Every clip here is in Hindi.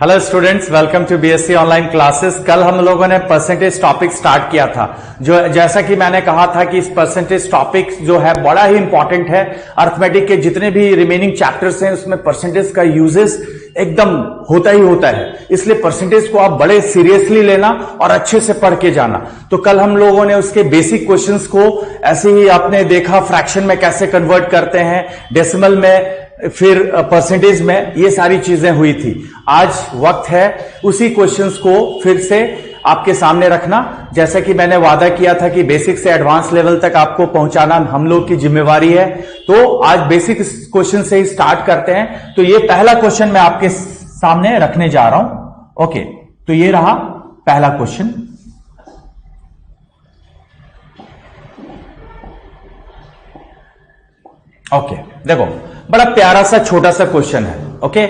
Hello students, welcome to BSc online classes. कल हम लोगों ने परसेंटेज टॉपिक स्टार्ट किया था। जो जैसा कि मैंने कहा था कि इस परसेंटेज टॉपिक जो है बड़ा ही इंपॉर्टेंट है। अर्थमेटिक के जितने भी रिमेनिंग चैप्टर्स हैं उसमें परसेंटेज का यूजेस एकदम होता ही होता है, इसलिए परसेंटेज को आप बड़े सीरियसली लेना और अच्छे से पढ़ के जाना। तो कल हम लोगों ने उसके बेसिक क्वेश्चंस को ऐसे ही आपने देखा, फ्रैक्शन में कैसे कन्वर्ट करते हैं, डेसिमल में, फिर परसेंटेज में, ये सारी चीजें हुई थी। आज वक्त है उसी क्वेश्चंस को फिर से आपके सामने रखना। जैसा कि मैंने वादा किया था कि बेसिक से एडवांस लेवल तक आपको पहुंचाना हम लोग की जिम्मेवारी है, तो आज बेसिक क्वेश्चन से ही स्टार्ट करते हैं। तो ये पहला क्वेश्चन मैं आपके सामने रखने जा रहा हूं। ओके, तो ये रहा पहला क्वेश्चन। ओके, देखो बड़ा प्यारा सा छोटा सा क्वेश्चन है। ओके,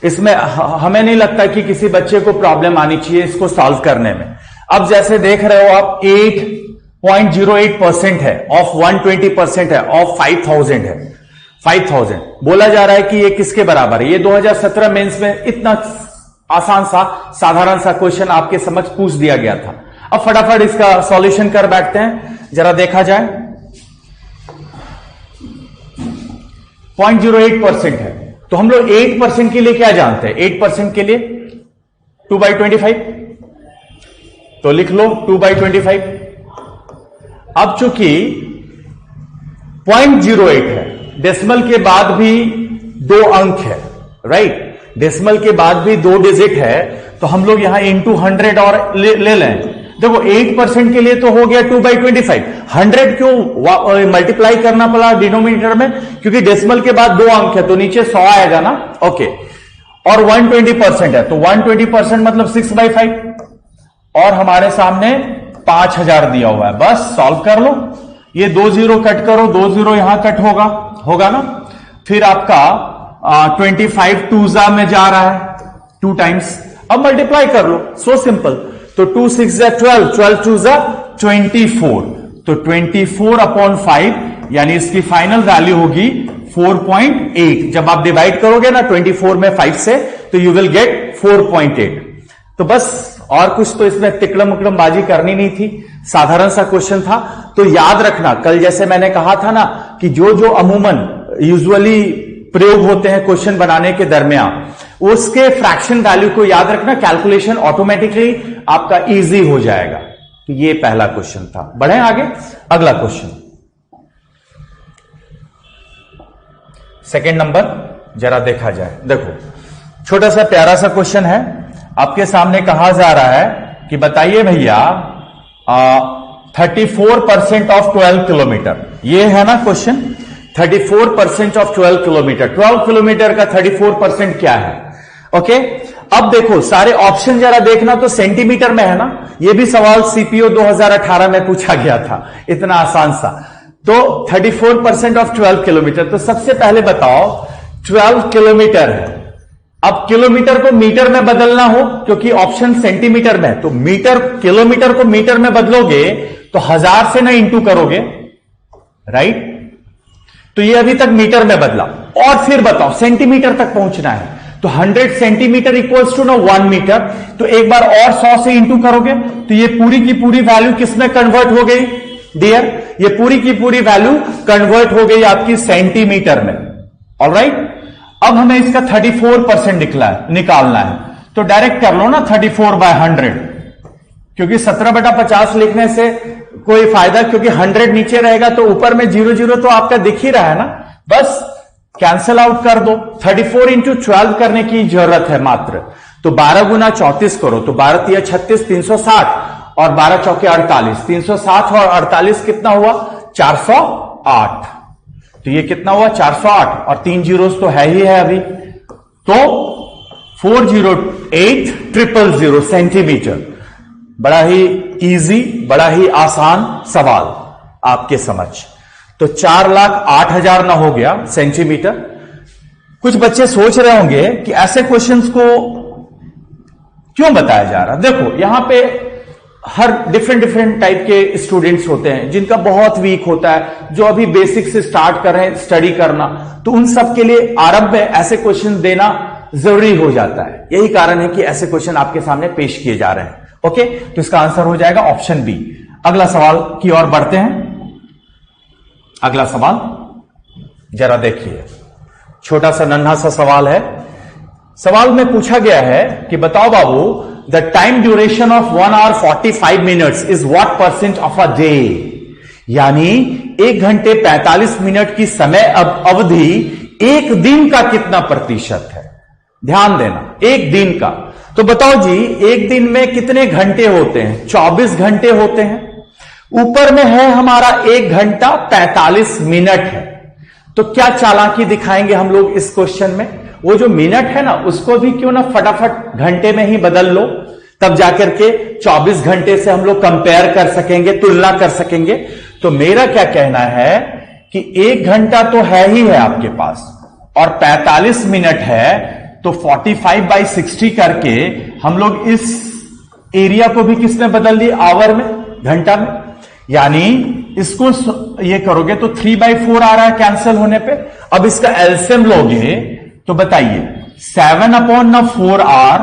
इसमें हमें नहीं लगता कि किसी बच्चे को प्रॉब्लम आनी चाहिए इसको सॉल्व करने में। अब जैसे देख रहे हो आप 8.08% है ऑफ 120% है ऑफ 5000 है। 5000 बोला जा रहा है कि ये किसके बराबर है। ये 2017 मेंस में इतना आसान सा साधारण सा क्वेश्चन आपके समझ पूछ दिया गया था। अब फटाफट इसका सॉल्यूशन कर बैठते हैं, जरा देखा जाए। 0.08% है, तो हम लोग 8% के लिए क्या जानते हैं? 8% के लिए 2/25, तो लिख लो 2/25। अब चूंकि 0.08 है, डेसिमल के बाद भी 2 अंक है, राइट? डेसिमल के बाद भी 2 डिजिट है, तो हम लोग यहां इंटू 100 और ले लें। देखो 8% के लिए तो हो गया 2/25। 100 क्यों मल्टीप्लाई करना पड़ा डिनोमिनेटर में? क्योंकि डेसिमल के बाद 2 अंक है, तो नीचे 100 आएगा ना। ओके, और 120% है, तो 120% मतलब 6/5, और हमारे सामने 5000 दिया हुआ है। बस सॉल्व कर लो। ये 2 0 कट करो, 2 0 यहां कट होगा ना। फिर आपका 25 2 में जा रहा है 2 टाइम्स। अब मल्टीप्लाई कर लो, सो सिंपल। तो 2 6 12, 12 2 24, तो 24/5 यानी इसकी फाइनल वैल्यू होगी 4.8। जब आप डिवाइड करोगे ना 24 में 5 से, तो यू विल गेट 4.8। तो बस और कुछ तो इसमें तिकड़म उकड़म बाजी करनी नहीं थी, साधारण सा क्वेश्चन था। तो याद रखना, कल जैसे मैंने कहा था ना कि जो अमूमन यूजुअली प्रयोग होते हैं क्वेश्चन बनाने के दरमियान, उसके फ्रैक्शन वैल्यू को याद रखना, कैलकुलेशन ऑटोमेटिकली आपका इजी हो जाएगा। तो ये पहला क्वेश्चन था। बढ़े आगे, अगला क्वेश्चन सेकंड नंबर, जरा देखा जाए। देखो छोटा सा प्यारा सा क्वेश्चन है। आपके सामने कहा जा रहा है कि बताइए भैया 34% ऑफ 12 किलोमीटर, ये है ना क्वेश्चन। 34% ऑफ 12 किलोमीटर, 12 किलोमीटर का 34% क्या है? ओके, अब देखो सारे ऑप्शन जरा देखना, तो सेंटीमीटर में है ना। ये भी सवाल सीपीओ 2018 में पूछा गया था, इतना आसान सा। तो 34% ऑफ 12 किलोमीटर, तो सबसे पहले बताओ 12 किलोमीटर है। अब किलोमीटर को मीटर में बदलना हो, क्योंकि ऑप्शन सेंटीमीटर में है, तो किलोमीटर को मीटर में बदलोगे तो 1000 से ना इंटू करोगे, राइट? तो ये अभी तक मीटर में बदला, और फिर बताओ सेंटीमीटर तक पहुंचना है, तो 100 सेंटीमीटर इक्वल्स टू 1 मीटर। तो एक बार और 100 से इंटू करोगे, तो ये पूरी की पूरी वैल्यू किसमें कन्वर्ट हो गई डियर? ये पूरी की पूरी वैल्यू कन्वर्ट हो गई आपकी सेंटीमीटर में। ऑलराइट, अब हमें इसका 34% निकालना है, तो डायरेक्ट कर लो ना 34/100, क्योंकि 17/50 लिखने से कोई फायदा, क्योंकि 100 नीचे रहेगा तो ऊपर में 0 0 तो आपका दिख ही रहा है ना। बस कैंसिल आउट कर दो। 34 इंटू 12 करने की जरूरत है मात्र। तो 12 गुना 34 करो, तो 12 तिया 36, 360, और 12 चौके 48, 360 और 48 कितना हुआ? 408। तो ये कितना हुआ? 408, और 3 जीरोस तो है ही है अभी, तो 408,000 सेंटीमीटर। बड़ा ही इजी, बड़ा ही आसान सवाल आपके समझ। तो 4,08,000 ना हो गया सेंटीमीटर। कुछ बच्चे सोच रहे होंगे कि ऐसे क्वेश्चंस को क्यों बताया जा रहा। देखो यहां पे हर डिफरेंट टाइप के स्टूडेंट्स होते हैं जिनका बहुत वीक होता है, जो अभी बेसिक से स्टार्ट कर रहे हैं स्टडी करना, तो उन सब के लिए आरंभ में ऐसे क्वेश्चन देना जरूरी हो जाता है। यही कारण है कि ऐसे क्वेश्चन आपके सामने पेश किए जा रहे हैं। ओके, तो इसका आंसर हो जाएगा ऑप्शन बी। अगला सवाल की ओर बढ़ते हैं। अगला सवाल जरा देखिए, छोटा सा नन्हा सा सवाल है। सवाल में पूछा गया है कि बताओ बाबू, the time duration of 1 hour 45 minutes is what percent of a day. यानी 1 घंटे 45 मिनट की समय अवधि एक दिन का कितना प्रतिशत है। ध्यान देना, एक दिन का। तो बताओ जी, एक दिन में कितने घंटे होते हैं? 24 घंटे होते हैं। ऊपर में है हमारा 1 घंटा 45 मिनट है। तो क्या चालाकी दिखाएंगे हम लोग इस क्वेश्चन में? वो जो मिनट है ना, उसको भी क्यों ना फटाफट घंटे में ही बदल लो, तब जाकर के 24 घंटे से हम लोग कंपेयर कर सकेंगे, तुलना कर सकेंगे। तो मेरा क्या कहना है कि 1 घंटा तो है ही है आपके पास और 45 मिनट है, तो 45/60 करके हम लोग इस एरिया को भी किसमें बदल दिए? आवर में, घंटा में। यानी इसको ये करोगे तो 3/4 आ रहा है कैंसिल होने पे। अब इसका एलसीएम लोगे तो बताइए, 7/4 आर,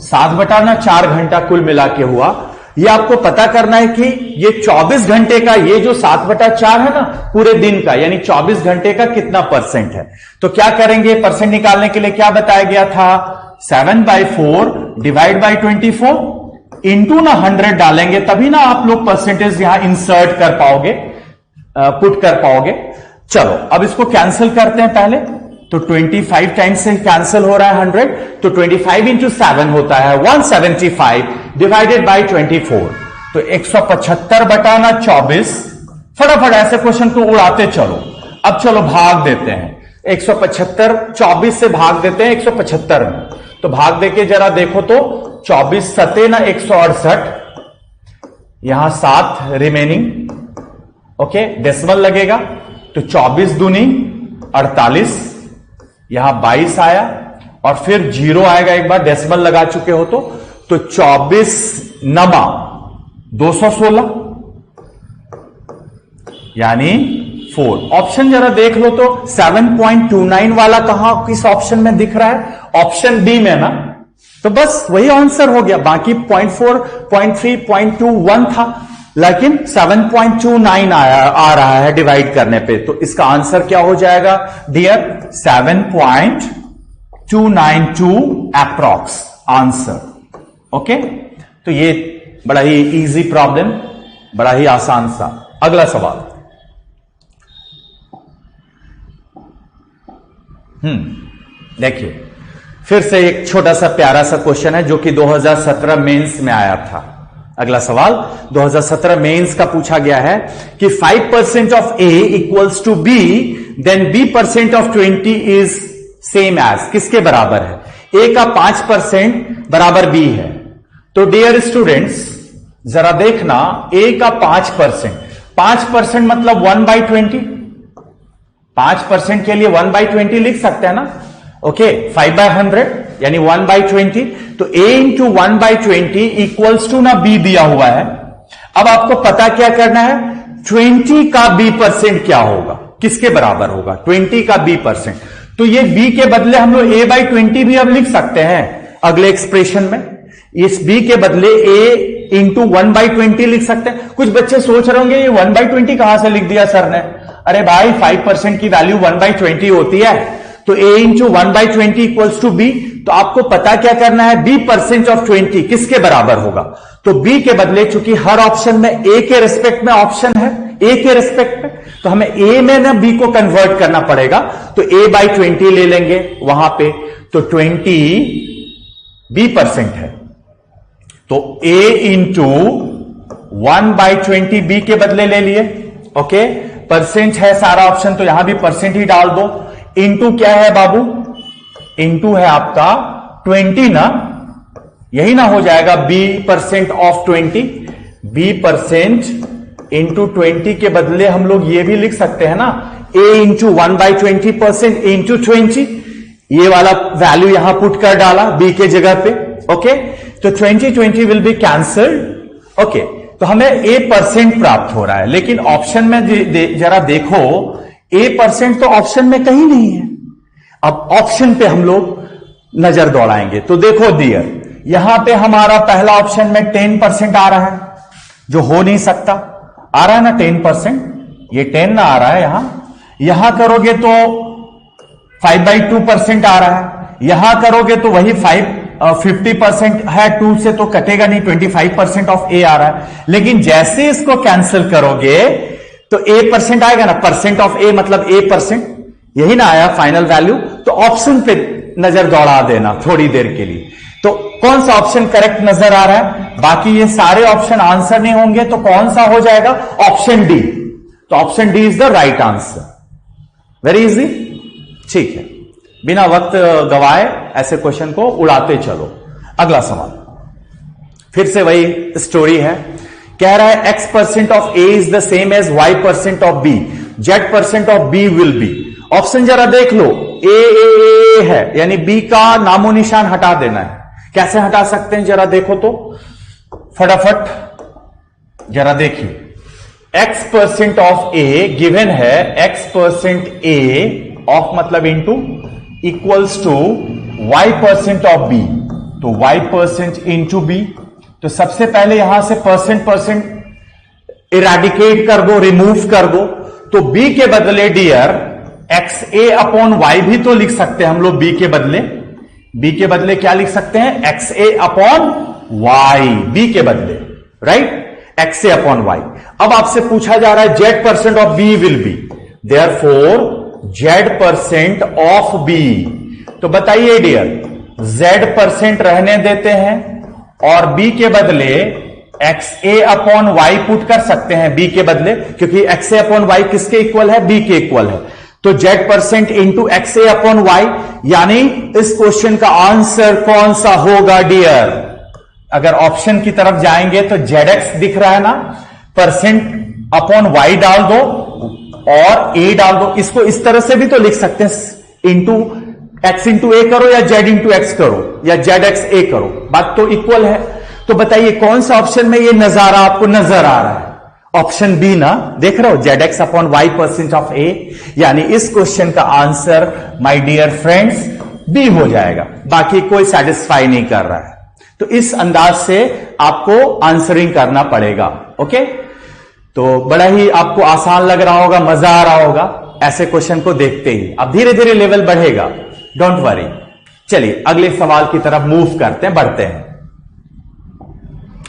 7/4 घंटा कुल मिला के हुआ। ये आपको पता करना है कि ये 24 घंटे का, ये जो 7/4 है ना पूरे दिन का, यानी 24 घंटे का कितना परसेंट है। तो क्या करेंगे परसेंट निकालने के लिए? क्या बताया गया था? 7/4 डिवाइड बाई 24 इंटू ना 100 डालेंगे, तभी ना आप लोग परसेंटेज यहां इंसर्ट कर पाओगे, पुट कर पाओगे। चलो अब इसको कैंसिल करते हैं पहले। तो 25 टाइम्स से कैंसिल हो रहा है 100, तो 25 इंटू 7 होता है 175 डिवाइडेड बाई 24। तो 175/24। फटाफट ऐसे क्वेश्चन को उड़ाते चलो। अब चलो भाग देते हैं, 175 24 से भाग देते हैं 175 में। तो भाग देके जरा देखो तो 24 सते ना 168, यहां 7 रिमेनिंग। ओके, डेसिमल लगेगा तो 24 दूनी 48, यहां 22 आया और फिर 0 आएगा एक बार डेसिमल लगा चुके हो तो 24 नमा 216 यानी 4। ऑप्शन जरा देख लो तो 7.29 वाला कहां किस ऑप्शन में दिख रहा है? ऑप्शन बी में ना। तो बस वही आंसर हो गया। बाकी 0.4, 0.3, 0.21 था, लेकिन 7.29 आ रहा है डिवाइड करने पे। तो इसका आंसर क्या हो जाएगा डियर? 7.292 approx answer. ओके, तो ये बड़ा ही इजी प्रॉब्लम, बड़ा ही आसान सा। अगला सवाल, देखिए फिर से एक छोटा सा प्यारा सा क्वेश्चन है जो कि 2017 मेंस में आया था। अगला सवाल 2017 मेंस का पूछा गया है कि 5% of A equals to B, then b% of 20 is same as. किसके बराबर है? ए का 5% बराबर बी है। तो डियर स्टूडेंट्स जरा देखना, ए का 5% मतलब 1/20। 5% के लिए 1/20 लिख सकते हैं ना। ओके, 5/100 यानी 1/20। तो a इंटू 1/20 इक्वल्स टू ना b दिया हुआ है। अब आपको पता क्या करना है? 20 का b% क्या होगा, किसके बराबर होगा? 20 का b%। तो ये b के बदले हम लोग a/20 भी अब लिख सकते हैं अगले एक्सप्रेशन में। इस b के बदले a इंटू 1/20 लिख सकते हैं। कुछ बच्चे सोच रहे होंगे ये 1/20 कहां से लिख दिया सर ने? अरे भाई 5% की वैल्यू 1/20 होती है, तो a into 1/20 equals to b। तो आपको पता क्या करना है? b% ऑफ 20 किसके बराबर होगा? तो b के बदले, चूंकि हर ऑप्शन में a के रेस्पेक्ट में ऑप्शन है, a के रेस्पेक्ट में, तो हमें a में ना b को कन्वर्ट करना पड़ेगा। तो a/20 ले लेंगे वहां पे, तो 20 b% है। तो a इंटू 1/20 b के बदले ले लिए। ओके, परसेंट है सारा ऑप्शन, तो यहां भी परसेंट ही डाल दो। इंटू क्या है बाबू? इंटू है आपका 20 ना, यही ना हो जाएगा b% ऑफ 20। b% इंटू 20 के बदले हम लोग ये भी लिख सकते हैं ना, a इंटू 1/20% इंटू 20। ये वाला वैल्यू यहां पुट कर डाला b के जगह पे। ओके, तो 20 विल बी कैंसल्ड। ओके, तो हमें a% प्राप्त हो रहा है, लेकिन ऑप्शन में जरा देखो a% तो ऑप्शन में कहीं नहीं है। अब ऑप्शन पे हम लोग नजर दौड़ाएंगे। तो देखो डियर, यहां पे हमारा पहला ऑप्शन में 10% आ रहा है, जो हो नहीं सकता। आ रहा है ना 10%, ये 10 ना आ रहा है यहां करोगे तो 5/2% आ रहा है, यहां करोगे तो वही 50% है, 2 से तो कटेगा नहीं, 25% ऑफ ए आ रहा है। लेकिन जैसे इसको कैंसिल करोगे तो A% आएगा ना, परसेंट ऑफ ए मतलब A%, यही ना आया फाइनल वैल्यू। तो ऑप्शन पे नजर दौड़ा देना थोड़ी देर के लिए। तो कौन सा ऑप्शन करेक्ट नजर आ रहा है? बाकी ये सारे ऑप्शन आंसर नहीं होंगे, तो कौन सा हो जाएगा? Option D. तो option D is the right answer. Very easy, ठीक है। बिना वक्त गवाए ऐसे क्वेश्चन को उड़ाते चलो। अगला सवाल फिर से वही स्टोरी है। कह रहा है X% of A is the same as Y% of B, Z% of B will be. Option जरा देख लो, ए है यानी B का नामो निशान हटा देना है। कैसे हटा सकते हैं जरा देखो तो फटाफट, जरा देखिए। X% ऑफ A गिवन है, X% A ऑफ मतलब into equals to Y% of B, तो Y% इंटू B। तो सबसे पहले यहां से परसेंट इरेडिकेट कर दो, रिमूव कर दो। तो B के बदले डियर XA अपॉन Y भी तो लिख सकते हैं हम लोग। B के बदले क्या लिख सकते हैं? XA अपॉन Y, B के बदले, राइट? XA upon Y। अब आपसे पूछा जा रहा है Z% of B will B, therefore Z% of B। तो बताइए डियर, Z% रहने देते हैं और B के बदले XA अपॉन Y पुट कर सकते हैं B के बदले, क्योंकि XA अपॉन Y किसके इक्वल है? B के इक्वल है। तो Z% into XA upon Y, यानी इस क्वेश्चन का आंसर कौन सा होगा डियर? अगर ऑप्शन की तरफ जाएंगे तो ZX दिख रहा है ना, परसेंट अपॉन Y डाल दो और A डाल दो। इसको इस तरह से भी तो लिख सकते हैं, इंटू X इंटू A करो या Z इंटू X करो या ZX A करो, बात तो इक्वल है। तो बताइए कौन सा ऑप्शन में ये नजारा आपको नजर आ रहा है? ऑप्शन बी ना, देख रहे हो, ZX upon Y% of A, यानी इस क्वेश्चन का answer my dear friends B हो जाएगा। बाकी कोई सेटिस्फाई नहीं कर रहा है, तो इस अंदाज से आपको आंसरिंग करना पड़ेगा। ओके, तो बड़ा ही आपको आसान लग रहा होगा, मजा आ रहा होगा ऐसे क्वेश्चन को देखते ही। अब धीरे धीरे लेवल बढ़ेगा, डोंट वरी। चलिए अगले सवाल की तरफ मूव करते हैं, बढ़ते हैं।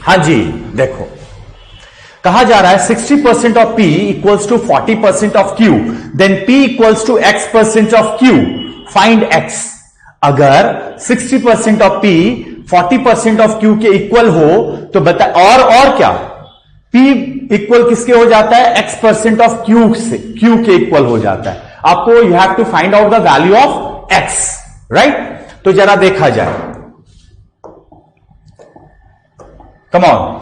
हाँ जी, देखो कहा जा रहा है 60% of P equals to 40% of Q, then P equals to X% of Q, find X। अगर 60% ऑफ P 40% ऑफ Q के इक्वल हो तो बता, और क्या, P इक्वल किसके हो जाता है? X% ऑफ Q से, Q के इक्वल हो जाता है। आपको you have to find out the value of X, right? तो जरा देखा जाए, come on,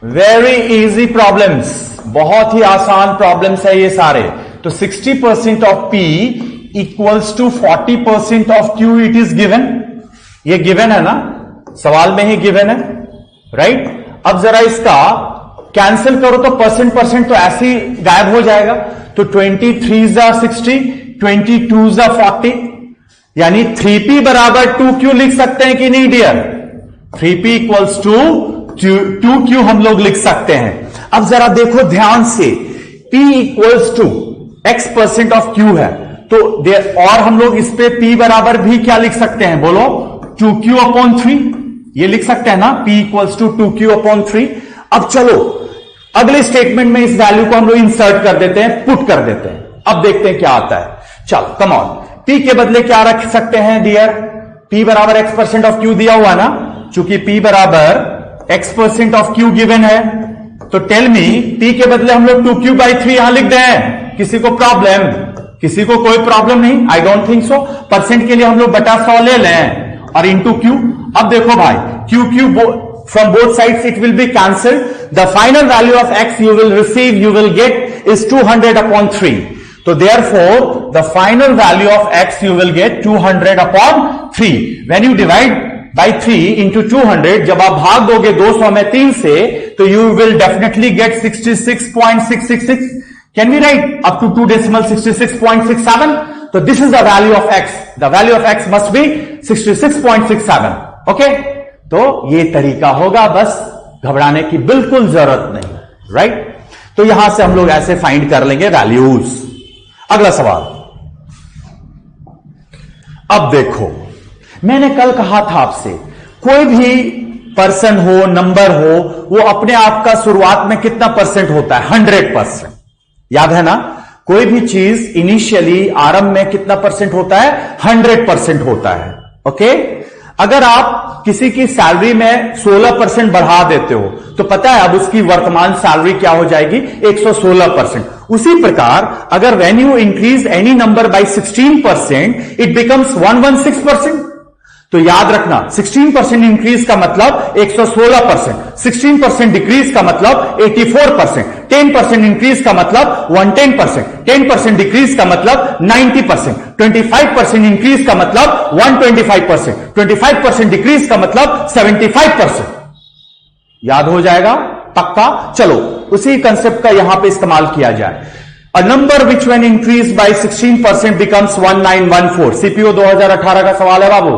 very easy problems, बहुत ही आसान प्रॉब्लम्स है ये सारे। तो 60% of P equals to 40% of Q, it is given. ये गिवन है ना, सवाल में ही गिवन है, राइट? अब जरा इसका कैंसिल करो तो परसेंट तो ऐसे ही गायब हो जाएगा। तो 23 60, 22 40, यानी 3P बराबर 2Q लिख सकते हैं कि नहीं dear? 3P equals to 2Q हम लोग लिख सकते हैं। अब जरा देखो ध्यान से, P equals to X% of Q है, तो और हम लोग इस पे P बराबर भी क्या लिख सकते हैं? बोलो, 2Q अपॉन 3, ये लिख सकते हैं ना, P equals to 2Q upon 3। अब चलो अगले स्टेटमेंट में इस वैल्यू को हम लोग इंसर्ट कर देते हैं, पुट कर देते हैं। अब देखते हैं क्या आता है। चलो कम ऑन, P के बदले क्या रख सकते हैं डियर? P बराबर X% ऑफ Q दिया हुआ ना, चूंकि P बराबर X% ऑफ Q गिवन है, तो टेल मी P के बदले हम लोग 2Q/3 यहां लिख दें। किसी को प्रॉब्लम? किसी को कोई प्रॉब्लम नहीं? I don't think so. Percent के लिए हम लोग बटा 100 ले लें और इंटू Q। अब देखो भाई, Q from both sides it will be cancelled. The final value of X you will receive, you will get is 200 upon 3. So therefore the final value of X you will get 200 upon 3. When you divide by 3 into 200, जब आप भाग दोगे 200 में 3 से, तो you will definitely get 66.666. Can we write up to 2 decimal 66.67? तो this is the value of x, the value of x must be 66.67। Okay, तो ये तरीका होगा, बस घबराने की बिल्कुल जरूरत नहीं, राइट? तो यहां से हम लोग ऐसे फाइंड कर लेंगे वैल्यूज। अगला सवाल, अब देखो, मैंने कल कहा था आपसे, कोई भी पर्सन हो, नंबर हो, वो अपने आप का शुरुआत में कितना परसेंट होता है? 100%। याद है ना? कोई भी चीज इनिशियली आरंभ में कितना परसेंट होता है? 100% होता है। ओके, अगर आप किसी की सैलरी में 16% बढ़ा देते हो तो पता है अब उसकी वर्तमान सैलरी क्या हो जाएगी? 116%। उसी प्रकार अगर when you increase any number by 16% it becomes 116%। तो याद रखना, 16% इंक्रीज का मतलब 116%, 16% डिक्रीज का मतलब 84%, 10% इंक्रीज का मतलब 110%, 10% डिक्रीज का मतलब 90%, 25% इंक्रीज का मतलब 125%, 25% डिक्रीज का मतलब 75%। याद हो जाएगा पक्का? चलो उसी कंसेप्ट का यहां पे इस्तेमाल किया जाए। A number which when increased by 16% becomes 1914। CPO 2018 का सवाल है बाबू।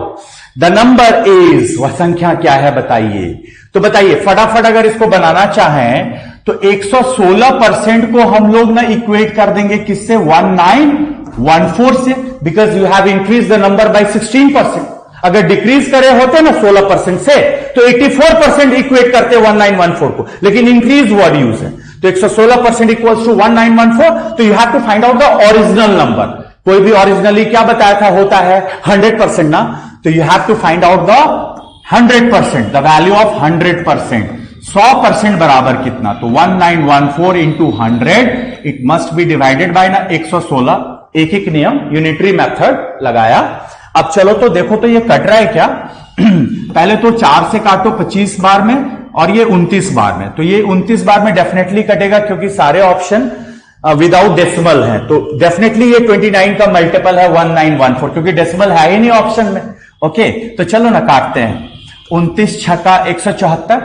द नंबर इज, वह संख्या क्या है बताइए? तो बताइए फटाफट, अगर इसको बनाना चाहें तो 116% को हम लोग ना इक्वेट कर देंगे किससे? 1914 से, because you have increase the number by 16%। अगर डिक्रीज करे होते ना 16% से तो 84% इक्वेट करते 1914 को, लेकिन इंक्रीज वर्ड यूज है तो 116% इक्वल्स टू 1914। तो you have to find out the original number. कोई भी ओरिजिनली क्या बताया था? होता है 100% ना, तो you have to find out the 100%, the value of 100%। 100% बराबर कितना? तो 1914 into 100, it must be divided by ना 116। एक एक नियम, यूनिटरी मेथड लगाया। अब चलो तो देखो तो ये कट रहा है क्या? पहले तो 4 से काटो 25 बार में और ये 29 बार में, तो ये 29 बार में डेफिनेटली कटेगा क्योंकि सारे ऑप्शन विदाउट डेसिमल है, तो डेफिनेटली ये 29 का मल्टीपल है 1914, क्योंकि डेसिमल है ही नहीं ऑप्शन में। ओके, तो चलो ना काटते हैं। 29 छक्का 174,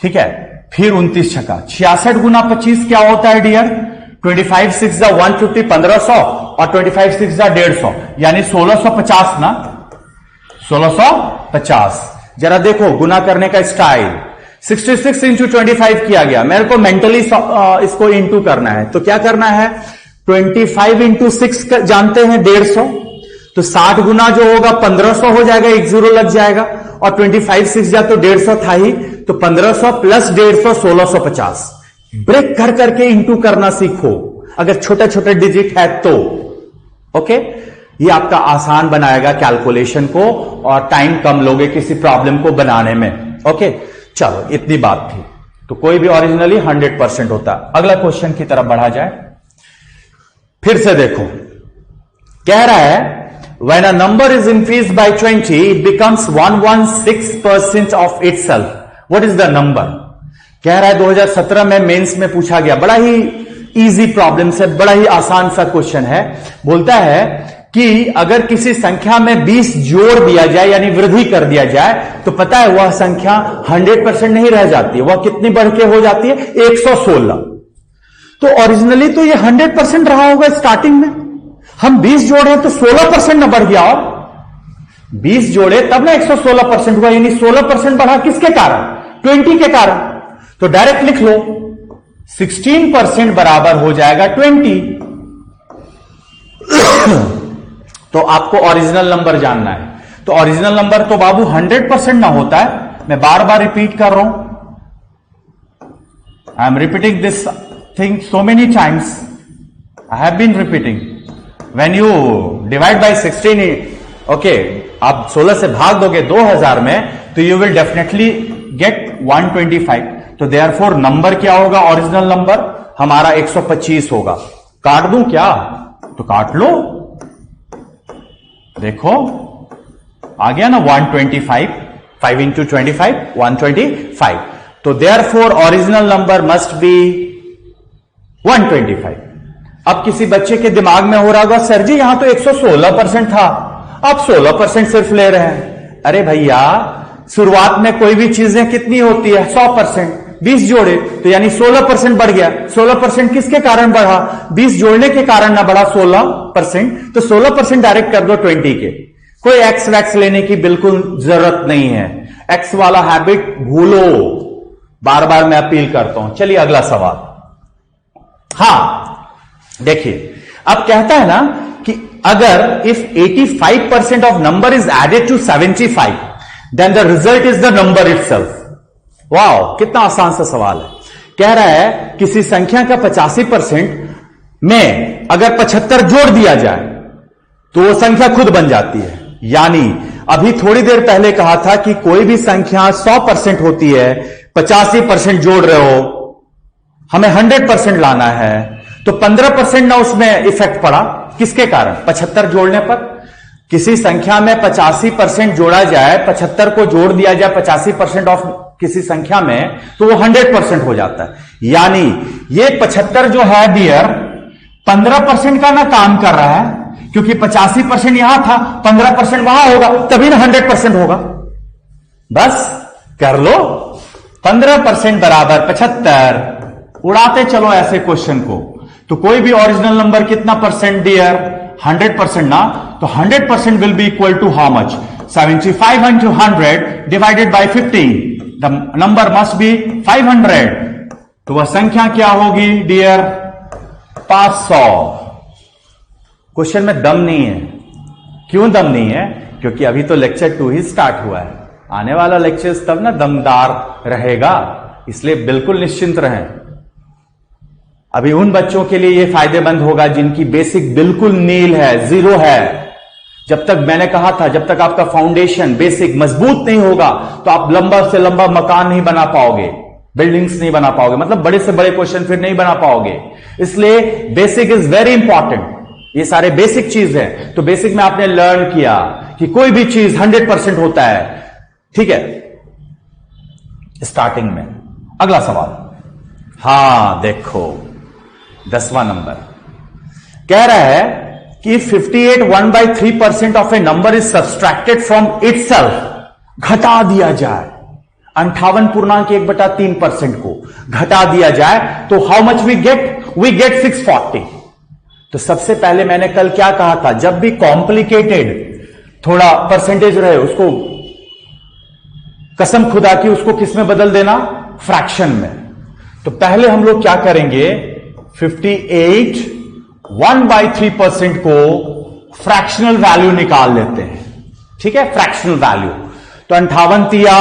ठीक है, फिर 29 छक्का 66 गुना 25 क्या होता है डियर? 25 6 150, 1500 और 25 6 150, यानी 1650 ना, 1650। जरा देखो गुना करने का स्टाइल, 66 इंटू 25 किया गया, मेरे को मेंटली इसको इंटू करना है, तो क्या करना है? 25 इंटू 6 जानते हैं 150, तो 60 गुना जो होगा 1500 हो जाएगा, 1 0 लग जाएगा, और 25 6 जा तो 150 था ही, तो 1500 प्लस 150 1650। ब्रेक कर करके इंटू करना सीखो, अगर छोटे छोटे डिजिट है तो। ओके, ये आपका आसान बनाएगा कैलकुलेशन को और टाइम कम लोगे किसी प्रॉब्लम को बनाने में। ओके, चलो इतनी बात थी। तो कोई भी ओरिजिनली 100% होता। अगला क्वेश्चन की तरफ बढ़ा जाए। फिर से देखो, कह रहा है when a number is increased by 20 it becomes 116% of itself. What is the number? कह रहा है 2017 में मेंस में पूछा गया, बड़ा ही इजी प्रॉब्लम से, बड़ा ही आसान सा क्वेश्चन है। बोलता है कि अगर किसी संख्या में 20 जोड़ दिया जाए यानी वृद्धि कर दिया जाए तो पता है वह संख्या 100% नहीं रह जाती है, वह कितनी बढ़ के हो जाती है? 116। तो ओरिजिनली तो ये 100% रहा होगा स्टार्टिंग में, हम 20 जोड़े तो 16% ना बढ़ गया, और 20 जोड़े तब ना 116% हुआ, यानी 16% बढ़ा किसके कारण? 20 के कारण। तो डायरेक्ट लिख लो 16% बराबर हो जाएगा 20। तो आपको ओरिजिनल नंबर जानना है, तो ओरिजिनल नंबर तो बाबू 100% ना होता है। मैं बार बार रिपीट कर रहा हूं, I am repeating this thing so many times, I have been repeating. When you divide by 16, okay, आप 16 से भाग दोगे 2000 में तो यू विल डेफिनेटली गेट 125। तो देयरफॉर नंबर क्या होगा? ओरिजिनल नंबर हमारा 125 होगा। काट दूं क्या? तो काट लो, देखो आ गया ना 125, 5 इंटू 25 125। तो therefore original number must be 125। अब किसी बच्चे के दिमाग में हो रहा होगा, सर जी यहां तो 116% था, आप 16% सिर्फ ले रहे हैं। अरे भैया, शुरुआत में कोई भी चीजें कितनी होती है? 100%। 20 जोड़े तो यानी 16% बढ़ गया। 16% किसके कारण बढ़ा? 20 जोड़ने के कारण ना बढ़ा 16%, तो 16% डायरेक्ट कर दो 20 के। कोई एक्स वैक्स लेने की बिल्कुल जरूरत नहीं है, एक्स वाला हैबिट भूलो, बार बार मैं अपील करता हूं। चलिए अगला सवाल। हां देखिए, अब कहता है ना कि अगर if 85% of number is added to 75 then the result is the number itself. Wow, कितना आसान सा सवाल है। कह रहा है किसी संख्या का 85% में अगर 75 जोड़ दिया जाए तो वो संख्या खुद बन जाती है। यानी अभी थोड़ी देर पहले कहा था कि कोई भी संख्या 100% होती है, 85% जोड़ रहे हो, हमें 100% लाना है, तो 15% ना उसमें इफेक्ट पड़ा। किसके कारण? 75 जोड़ने पर। किसी संख्या में 85% जोड़ा जाए, 75 को जोड़ दिया जाए 85% ऑफ किसी संख्या में, तो वो 100% हो जाता है। यानी ये 75 जो है डियर 15% का ना काम कर रहा है, क्योंकि 85% यहां था, 15% वहां होगा, तभी ना 100% होगा। बस कर लो, 15% बराबर 75, उड़ाते चलो ऐसे क्वेश्चन को। तो कोई भी ओरिजिनल नंबर कितना परसेंट डियर? 100% ना, तो 100% will be equal to how much? 75 into 100 divided by 15, the number must be 500। तो वह संख्या क्या होगी डियर? 500। क्वेश्चन में दम नहीं है। क्यों दम नहीं है? क्योंकि अभी तो लेक्चर 2 ही स्टार्ट हुआ है, आने वाला लेक्चर तब ना दमदार रहेगा, इसलिए बिल्कुल निश्चिंत रहें। अभी उन बच्चों के लिए यह फायदेमंद होगा जिनकी बेसिक बिल्कुल नील है, जीरो है। जब तक मैंने कहा था, जब तक आपका फाउंडेशन बेसिक मजबूत नहीं होगा तो आप लंबा से लंबा मकान नहीं बना पाओगे, बिल्डिंग्स नहीं बना पाओगे, मतलब बड़े से बड़े क्वेश्चन फिर नहीं बना पाओगे। इसलिए बेसिक इज वेरी इंपॉर्टेंट। ये सारे बेसिक चीज है। तो बेसिक में आपने लर्न किया कि कोई भी चीज 100% होता है, ठीक है, स्टार्टिंग में। अगला सवाल, हां देखो 10वां नंबर कह रहा है कि 58 1/3% of a number is subtracted from itself. घटा दिया जाए 58.1/3% को घटा दिया जाए तो how much we get? We get 640। तो सबसे पहले मैंने कल क्या कहा था, जब भी कॉम्प्लिकेटेड थोड़ा परसेंटेज रहे उसको कसम खुदा की उसको किस में बदल देना? फ्रैक्शन में। तो पहले हम लोग क्या करेंगे, 58 1/3% को फ्रैक्शनल वैल्यू निकाल लेते हैं, ठीक है, फ्रैक्शनल वैल्यू। तो 58 तिया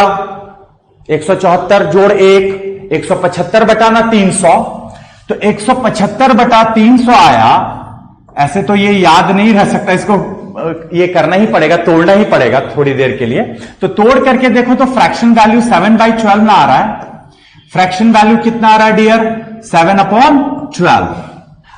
174 जोड़ 1, 175 बटाना 300, तो 175 बटा 300 आया। ऐसे तो ये याद नहीं रह सकता, इसको ये करना ही पड़ेगा, तोड़ना ही पड़ेगा थोड़ी देर के लिए। तो तोड़ करके देखो तो फ्रैक्शन वैल्यू 7/12 में आ रहा है। फ्रैक्शन वैल्यू कितना आ रहा है डियर? 7/12।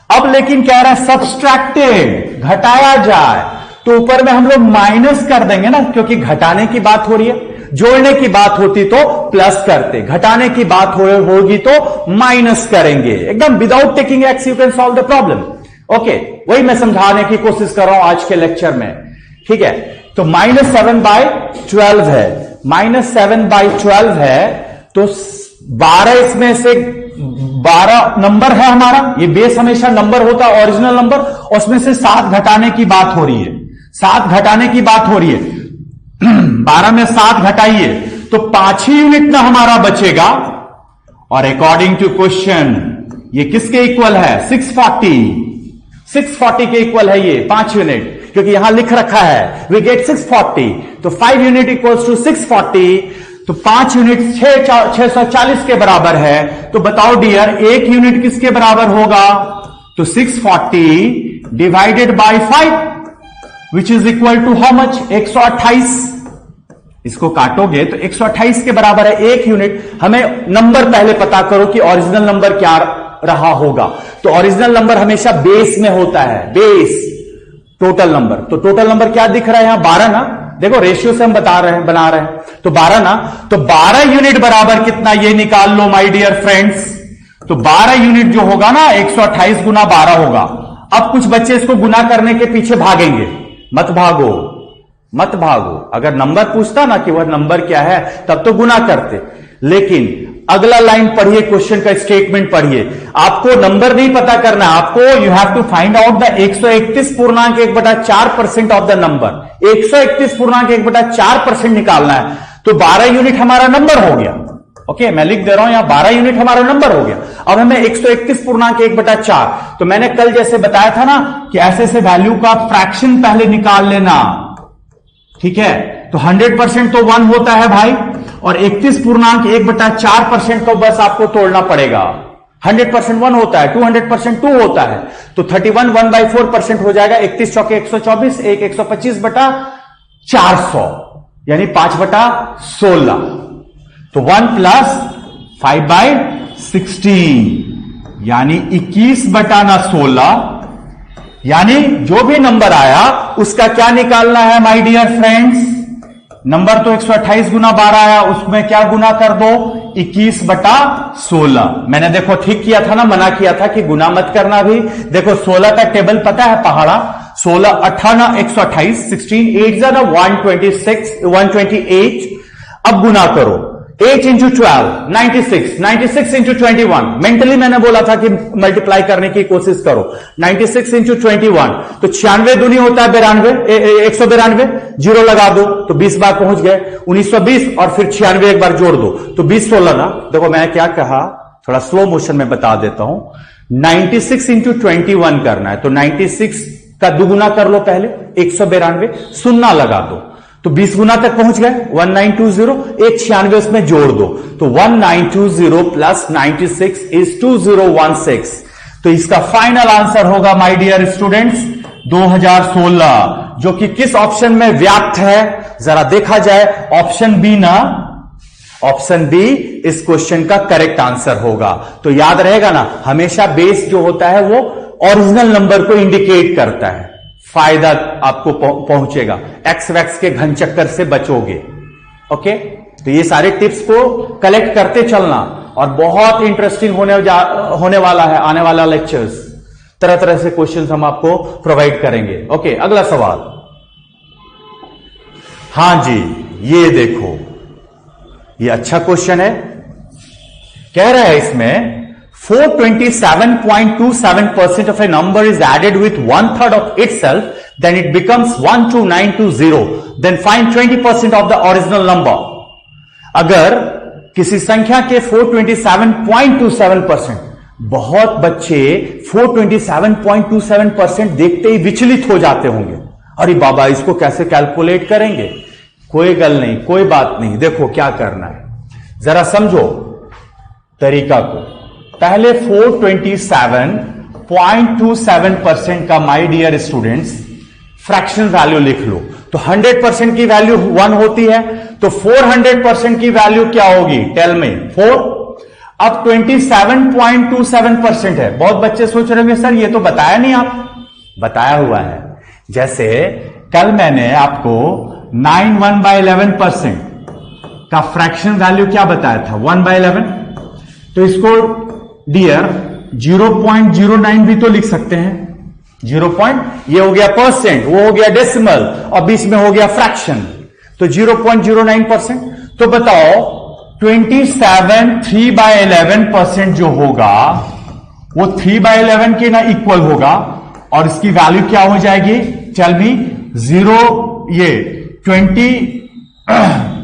अब लेकिन कह रहा है सब्सट्रैक्टेड, घटाया जाए, तो ऊपर में हम लोग माइनस कर देंगे ना, क्योंकि घटाने की बात हो रही है। जोड़ने की बात होती तो प्लस करते, घटाने की बात होगी तो माइनस करेंगे। एकदम without taking x you can solve the problem. Okay, वही मैं समझाने की कोशिश कर रहा हूं आज के लेक्चर में, ठीक है। तो -7/12 है, -7/12 है, तो 12 इसमें से 12 नंबर है हमारा, ये बेस हमेशा नंबर होता है, ओरिजिनल नंबर, उसमें से 7 घटाने की बात हो रही है, 7 घटाने की बात हो रही है। 12 में 7 घटाइए तो 5 ही यूनिट ना हमारा बचेगा, और अकॉर्डिंग टू क्वेश्चन ये किसके इक्वल है? 640 के इक्वल है ये 5 यूनिट, क्योंकि यहां लिख रखा है वी गेट 640, तो 5 यूनिट इक्वल्स टू 640, तो 5 यूनिट 640 के बराबर है। तो बताओ डियर, 1 यूनिट किसके बराबर होगा? तो 640 divided by 5 which is equal to how much? 128। इसको काटोगे तो 128 के बराबर है 1 यूनिट। हमें नंबर पहले पता करो कि ओरिजिनल नंबर क्या रहा होगा। तो ओरिजिनल नंबर हमेशा बेस में होता है, बेस टोटल नंबर। तो टोटल नंबर क्या दिख रहा है यहां? 12 ना, देखो रेशियो से हम बना रहे हैं, तो 12 ना, तो 12 यूनिट बराबर कितना ये निकाल लो माय डियर फ्रेंड्स। तो 12 यूनिट जो होगा ना 128 गुना 12 होगा। अब कुछ बच्चे इसको गुना करने के पीछे भागेंगे, मत भागो, मत भागो। अगर नंबर पूछता ना कि वह नंबर क्या है तब तो गुना करते, लेकिन अगला लाइन पढ़िए, क्वेश्चन का स्टेटमेंट पढ़िए। आपको नंबर नहीं पता करना, आपको you have to find out the 131.1/4% of the number. 131.1/4% निकालना है। तो 12 यूनिट हमारा नंबर हो गया। ओके, मैं लिख दे रहा हूं यहां 12 यूनिट हमारा नंबर हो गया। अब हमें 131.1/4, तो मैंने कल जैसे बताया था ना कि ऐसे वैल्यू का फ्रैक्शन पहले निकाल लेना, ठीक है। तो 100% तो 1 होता है भाई, और 31.1/4% को बस आपको तोड़ना पड़ेगा। 100% 1 होता है, 200% 2 होता है, तो 31 1/4% हो जाएगा। 31 चौके 124, 125/400 यानी 5/16। तो 1 + 5/16 यानी 21/16, यानी जो भी नंबर आया उसका क्या निकालना है माय डियर फ्रेंड्स। नंबर तो 128 गुना 12 आया, उसमें क्या गुना कर दो, 21/16। मैंने देखो ठीक किया था ना, मना किया था कि गुना मत करना भी। देखो 16 का टेबल पता है पहाड़ा, 16 18 128, 16 8 126 128। अब गुना करो, 8 × 12 96, 96 × 21। मेंटली मैंने बोला था कि मल्टीप्लाई करने की कोशिश करो। 96 × 21 तो 96 दूनी होता है 92, 192, जीरो लगा दो तो 20 बार पहुंच गए। 1920 और फिर 96 एक बार जोड़ दो तो 20 16 ना। देखो मैंने क्या कहा, थोड़ा स्लो मोशन में बता देता हूं। 96 × 21 करना है तो 96 का दुगुना कर लो पहले, 192, शून्य लगा दो तो 20 गुना तक पहुंच गए, 1920। एक 96 उसमें जोड़ दो तो 1920 + 96 = 2016। तो इसका फाइनल आंसर होगा माय डियर स्टूडेंट्स 2016, जो कि किस ऑप्शन में व्याप्त है जरा देखा जाए। ऑप्शन बी ना, ऑप्शन बी इस क्वेश्चन का करेक्ट आंसर होगा। तो याद रहेगा ना, हमेशा बेस जो होता है वो ओरिजिनल नंबर को इंडिकेट करता है, फायदा आपको पहुंचेगा, एक्स वैक्स के घन चक्कर से बचोगे। ओके, तो ये सारे टिप्स को कलेक्ट करते चलना, और बहुत इंटरेस्टिंग होने वाला है आने वाला लेक्चर्स। तरह तरह से क्वेश्चंस हम आपको प्रोवाइड करेंगे। ओके, अगला सवाल। हां जी, ये देखो, ये अच्छा क्वेश्चन है। कह रहा है इसमें 427.27% of a number is added with 1/3 of itself, then it becomes 12920. Then find 20% of the original number. अगर किसी संख्या के 427.27%, बहुत बच्चे 427.27% देखते ही विचलित हो जाते होंगे। अरे बाबा, इसको कैसे कैलकुलेट करेंगे? कोई गल नहीं, कोई बात नहीं। देखो क्या करना है, जरा समझो तरीका को। पहले 427.27% का my dear students fraction value लिख लो। तो 100% की वैल्यू 1 होती है, तो 400% की वैल्यू क्या होगी? Tell me 4। अब 27.27% है। बहुत बच्चे सोच रहे होंगे सर ये तो बताया नहीं, आप बताया हुआ है। जैसे कल मैंने आपको 9 1/11% का फ्रैक्शन वैल्यू क्या बताया था, 1/11। तो इसको डियर 0.09 भी तो लिख सकते हैं। 0. ये हो गया परसेंट, वो हो गया डेसिमल, और बीच में हो गया फ्रैक्शन, तो 0.09%। तो बताओ 27 3/11% जो होगा वो 3/11 के ना इक्वल होगा, और इसकी वैल्यू क्या हो जाएगी? Tell me. 0 ये 20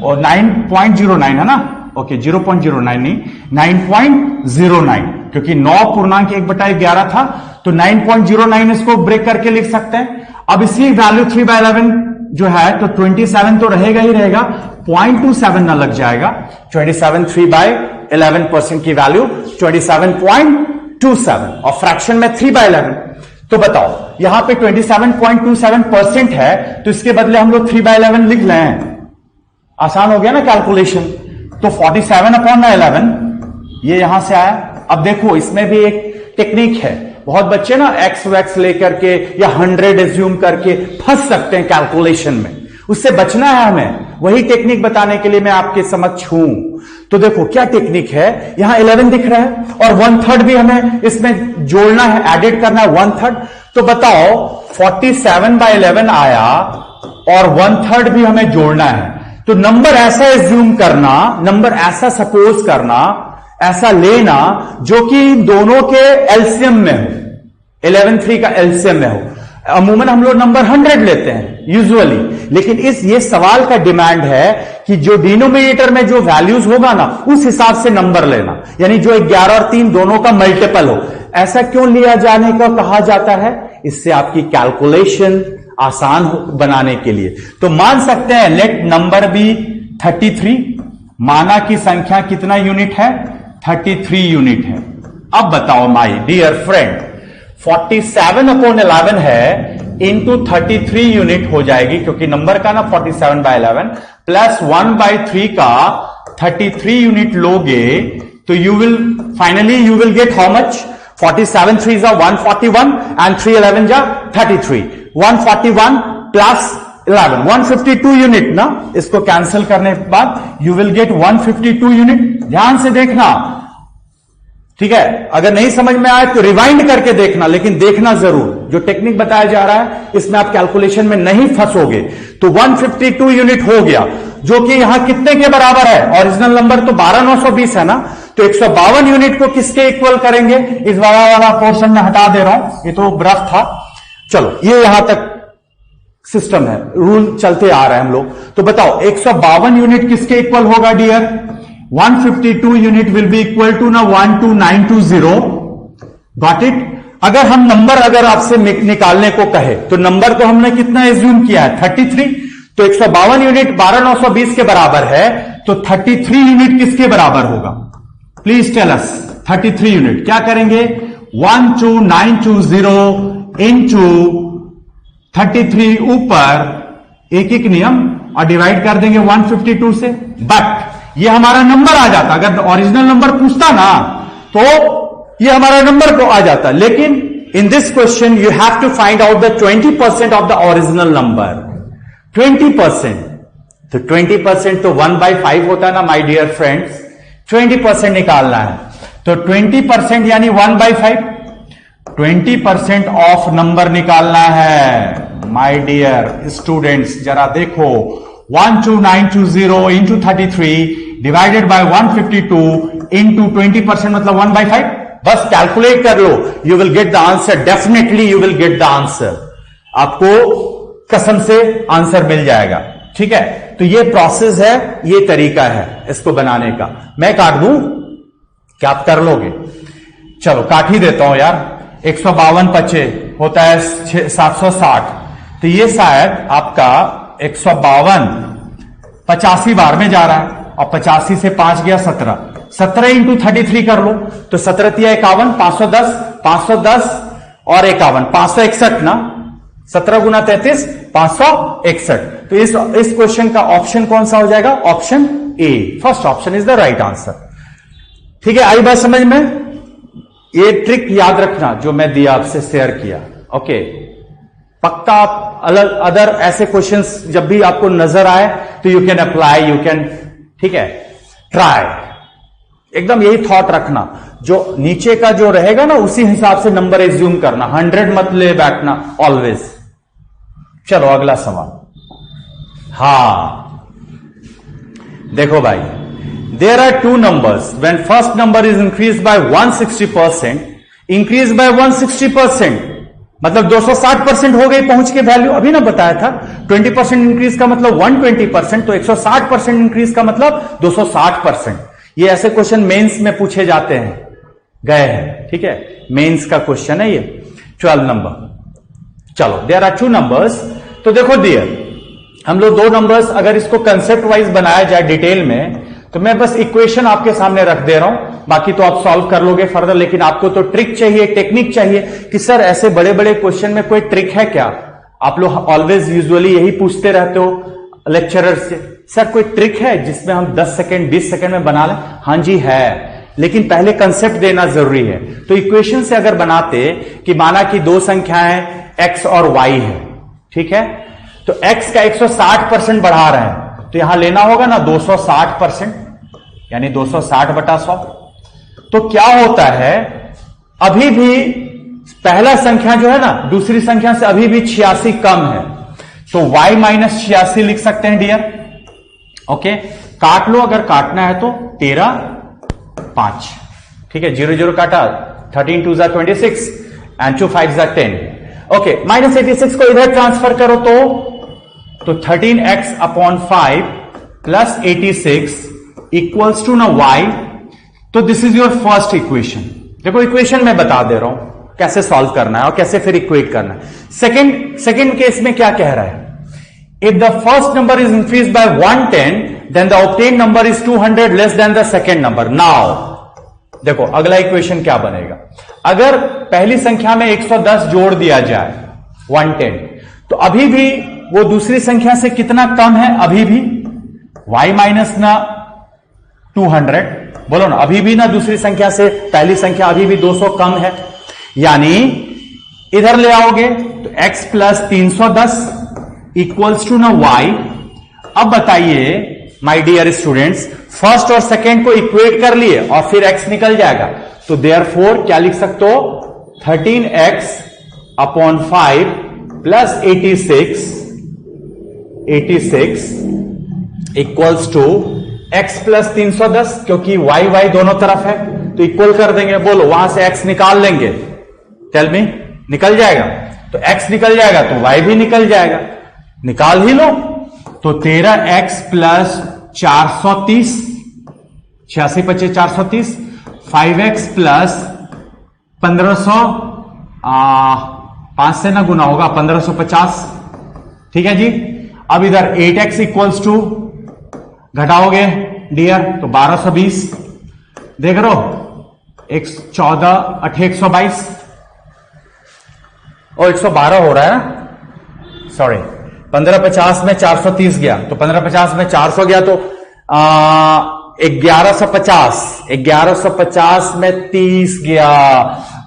और 9.09 है ना। ओके, 0.09 नहीं, 9.09, क्योंकि 9.1/11 था, तो 9.09 इसको ब्रेक करके लिख सकते हैं। अब इसी वैल्यू 3/11 जो है, तो 27 तो रहेगा ही रहेगा, 0.27 ना लग जाएगा। 27 3/11% की वैल्यू 27.27, और फ्रैक्शन में 3/11। तो बताओ यहां पे 27.27% है, तो इसके बदले हम लोग 3/11 लिख रहे हैं। आसान हो गया ना कैलकुलेशन। तो 47/11 ये यहां से आया। अब देखो इसमें भी एक टेक्निक है। बहुत बच्चे ना एक्स वैक्स लेकर के या 100 एज्यूम करके फंस सकते हैं कैलकुलेशन में, उससे बचना है हमें। वही टेक्निक बताने के लिए मैं आपके समक्ष हूं। तो देखो क्या टेक्निक है, यहां 11 दिख रहा है, और 1/3 भी हमें इसमें जोड़ना है, एडिड करना है 1/3। तो बताओ 47/11 आया, और 1/3 भी हमें जोड़ना है। तो नंबर ऐसा एज्यूम करना, नंबर ऐसा सपोज करना ऐसा लेना जो कि इन दोनों के एलसीएम में हो, 11 3 का एलसीएम में हो। अमूमन हम लोग नंबर 100 लेते हैं यूजुअली, लेकिन ये सवाल का डिमांड है कि जो डिनोमिनेटर में जो वैल्यूज होगा ना उस हिसाब से नंबर लेना, यानी जो 11 और 3 दोनों का मल्टीपल हो। ऐसा क्यों लिया जाने का कहा जाता है? इससे आपकी कैलकुलेशन आसान बनाने के लिए। तो मान सकते हैं लेट नंबर बी 33, माना की संख्या कितना यूनिट है? 33 यूनिट है। अब बताओ माय डियर फ्रेंड, 47/11 है इंटू 33 यूनिट हो जाएगी, क्योंकि नंबर का ना 47/11 प्लस 1/3 का 33 यूनिट लोगे तो you will gate how much? 47 3s are 141 and 3 11s are 33. 141 plus 11 152 unit ना, इसको कैंसिल करने के बाद यू विल गेट 152 यूनिट। ध्यान से देखना, ठीक है? अगर नहीं समझ में आए तो रिवाइंड करके देखना, लेकिन देखना जरूर। जो टेक्निक बताया जा रहा है इसमें आप कैलकुलेशन में नहीं फंसोगे। तो 152 यूनिट हो गया, जो कि यहां कितने के बराबर है? ओरिजिनल नंबर तो 12920 है ना, तो 152 यूनिट को किसके इक्वल करेंगे? इस वाला पोर्शन में हटा दे रहा हूं, ये तो रफ था। चलो, ये यहां तक सिस्टम है, रूल चलते आ रहे हैं हम लोग। तो बताओ 152 यूनिट किसके इक्वल होगा dear? 152 unit will be equal to ना 12920। Got it? अगर हम नंबर आपसे निकालने को कहे तो नंबर को हमने कितना एज्यूम किया है? 33। तो 152 यूनिट 12920 के बराबर है, तो 33 यूनिट किसके बराबर होगा? Please tell us. 33 यूनिट क्या करेंगे? 12920 इंटू 33 ऊपर एक एक नियम और डिवाइड कर देंगे 152 से। बट ये हमारा नंबर आ जाता, अगर ओरिजिनल नंबर पूछता ना तो ये हमारा नंबर को आ जाता। लेकिन in this question you have to find out the 20% of the original number. 20%, तो 20% तो 1/5 होता है ना माय डियर फ्रेंड्स। 20% निकालना है, तो 20% यानी 1/5। 20% ऑफ नंबर निकालना है माय डियर स्टूडेंट्स। जरा देखो, 12920 इंटू 33 डिवाइडेड बाय 152 इंटू 20% मतलब 1/5। बस कैलकुलेट कर लो, you will get the answer. Definitely you will get the answer, आपको कसम से आंसर मिल जाएगा। ठीक है, तो ये प्रोसेस है, ये तरीका है इसको बनाने का। मैं काट दूं क्या आप कर लोगे? चलो काट ही देता हूं यार। 152 पचे होता है 760, तो ये शायद आपका 152 85 बार में जा रहा है, और 85 से 5 गया 17। 17 इंटू 33 कर लो, तो 17 तिया 51, 510, 510 और 51, 561 ना। 17 गुना 33 561। तो इस क्वेश्चन का ऑप्शन कौन सा हो जाएगा? Option A, first option is the right answer. ठीक है, आई बात समझ में? ये ट्रिक याद रखना जो मैं दिया आपसे शेयर किया। ओके, पक्का आप अदर ऐसे क्वेश्चंस जब भी आपको नजर आए तो you can apply, you can, ठीक है, ट्राई। एकदम यही थॉट रखना, जो नीचे का जो रहेगा ना उसी हिसाब से नंबर एज्यूम करना, 100 मत ले बैठना ऑलवेज। चलो अगला सवाल। हां देखो भाई, there are two numbers when first number is increase by 160%, increase by 160% मतलब 260% हो गई पहुंच के वैल्यू। अभी ना बताया था 20% इंक्रीज का मतलब 120%, तो 160% इंक्रीज का मतलब 260%। ये ऐसे क्वेश्चन मेंस में पूछे जाते हैं, गए हैं। ठीक है, मेंस का क्वेश्चन है ये। 12 नंबर। चलो, देयर आर टू नंबर्स। तो देखो डियर, हम लोग दो नंबर्स अगर इसको कंसेप्ट वाइज बनाया जाए डिटेल में, तो मैं बस इक्वेशन आपके सामने रख दे रहा हूं, बाकी तो आप सॉल्व कर लोगे फर्दर। लेकिन आपको तो ट्रिक चाहिए, टेक्निक चाहिए कि सर ऐसे बड़े बड़े क्वेश्चन में कोई ट्रिक है क्या? आप लोग ऑलवेज यूजुअली यही पूछते रहते हो लेक्चरर से, सर कोई ट्रिक है जिसमें हम 10 सेकेंड 20 सेकेंड में बना लें? हां जी है, लेकिन पहले कंसेप्ट देना जरूरी है। तो इक्वेशन से अगर बनाते कि माना कि दो संख्याएं x और y है, ठीक है, तो x का 160% बढ़ा रहे हैं, तो यहां लेना होगा ना 260%, यानी 260/100। तो क्या होता है, अभी भी पहला संख्या जो है ना दूसरी संख्या से अभी भी 86 कम है, तो y माइनस 86 लिख सकते हैं डियर। ओके, काट लो अगर काटना है तो 13 5, ठीक है, 0 0 काटा, 13 2 26 एंड 2 5 10। ओके, -86 को इधर ट्रांसफर करो तो 13x upon 5 plus 86 equals to ना y। तो this is your first equation. देखो इक्वेशन मैं बता दे रहा हूं कैसे सॉल्व करना है और कैसे फिर इक्वेट करना है। सेकेंड केस में क्या कह रहा है, if the first number is increase by 110 then the obtain number is 200 less than the second number. Now देखो अगला इक्वेशन क्या बनेगा, अगर पहली संख्या में 110 जोड़ दिया जाए 110, तो अभी भी वो दूसरी संख्या से कितना कम है, अभी भी y माइनस ना 200, बोलो ना, अभी भी ना दूसरी संख्या से पहली संख्या अभी भी 200 कम है, यानी इधर ले आओगे तो x प्लस 310 इक्वल्स टू ना y। अब बताइए माय डियर स्टूडेंट्स, फर्स्ट और सेकेंड को इक्वेट कर लिए और फिर x निकल जाएगा, तो देयरफॉर क्या लिख सकते हो, 13x upon 5 plus 86 equals to x plus 310, क्योंकि y दोनों तरफ है तो इक्वल कर देंगे। बोलो वहां से x निकाल लेंगे, टेल मी, निकल जाएगा, तो x निकल जाएगा तो y भी निकल जाएगा, निकाल ही लो। तो 13x प्लस 430, 86 25 430, 5x प्लस 1500, 5 से ना गुना होगा 1550, ठीक है जी। अब इधर 8x इक्वल्स टू, घटाओगे डियर तो 1220, देख रहे हो, 14 8 122 और 112 हो रहा है ना, सॉरी 1550 में 430 गया तो 1550 में 400 गया तो 1150 में 30 गया,